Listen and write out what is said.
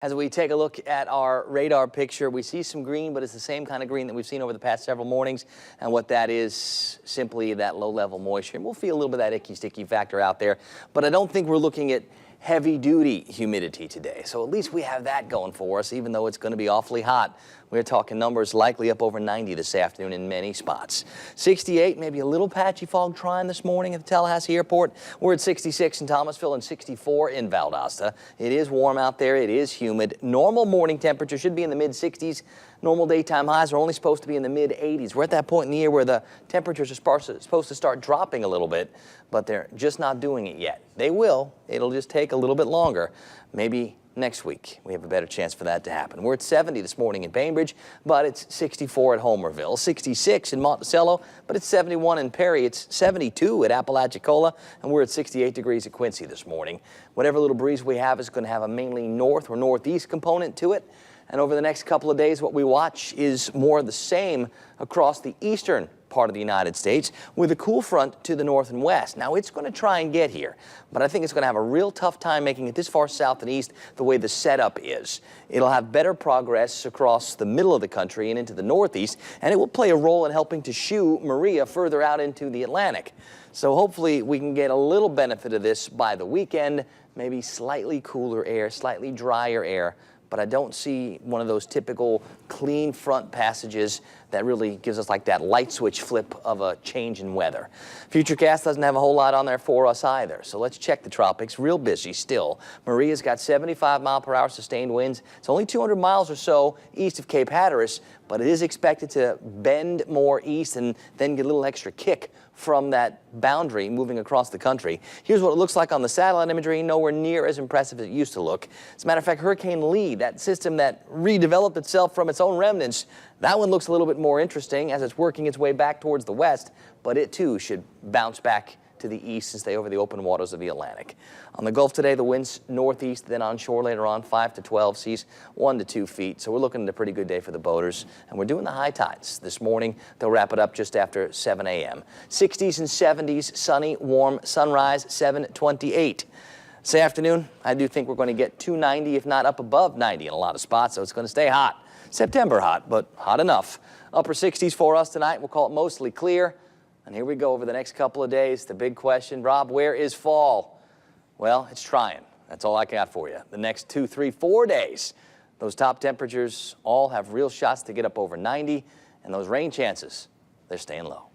As we take a look at our radar picture, we see some green, but it's the same kind of green that we've seen over the past several mornings. And what that is, simply that low-level moisture. And we'll feel a little bit of that icky, sticky factor out there. But I don't think we're looking at heavy-duty humidity today. So at least we have that going for us, even though it's going to be awfully hot. We're talking numbers likely up over 90 this afternoon in many spots. 68, maybe a little patchy fog trying this morning at the Tallahassee Airport. We're at 66 in Thomasville and 64 in Valdosta. It is warm out there. It is humid. Normal morning temperature should be in the mid-60s. Normal daytime highs are only supposed to be in the mid-80s. We're at that point in the year where the temperatures are supposed to start dropping a little bit, but they're just not doing it yet. They will. It'll just take a little bit longer. Maybe next week we have a better chance for that to happen. We're at 70 this morning in Bainbridge, but it's 64 at Homerville, 66 in Monticello, but it's 71 in Perry. It's 72 at Apalachicola, and we're at 68 degrees at Quincy this morning. Whatever little breeze we have is going to have a mainly north or northeast component to it. And over the next couple of days, what we watch is more of the same across the eastern part of the United States with a cool front to the north and west. Now, it's going to try and get here, but I think it's going to have a real tough time making it this far south and east the way the setup is. It'll have better progress across the middle of the country and into the northeast, and it will play a role in helping to shoo Maria further out into the Atlantic. So hopefully we can get a little benefit of this by the weekend, maybe slightly cooler air, slightly drier air. But I don't see one of those typical clean front passages that really gives us like that light switch flip of a change in weather. Futurecast doesn't have a whole lot on there for us either. So let's check the tropics. Real busy still. Maria's got 75-mile-per-hour sustained winds. It's only 200 miles or so east of Cape Hatteras, but it is expected to bend more east and then get a little extra kick from that boundary moving across the country. Here's what it looks like on the satellite imagery. Nowhere near as impressive as it used to look. As a matter of fact, Hurricane Lee, that system that redeveloped itself from its own remnants, that one looks a little bit more interesting as it's working its way back towards the west, but it too should bounce back to the east and stay over the open waters of the Atlantic. On the Gulf today, the winds northeast, then onshore later on, 5 to 12, seas 1 to 2 feet. So we're looking at a pretty good day for the boaters, and we're doing the high tides. This morning, they'll wrap it up just after 7 a.m. 60s and 70s, sunny, warm, sunrise 7:28. This afternoon, I do think we're going to get to 90, if not up above 90 in a lot of spots, so it's going to stay hot. September hot, but hot enough. Upper 60s for us tonight. We'll call it mostly clear. And here we go over the next couple of days. The big question, Rob, where is fall? Well, it's trying. That's all I got for you. The next 2, 3, 4 days, those top temperatures all have real shots to get up over 90, and those rain chances, they're staying low.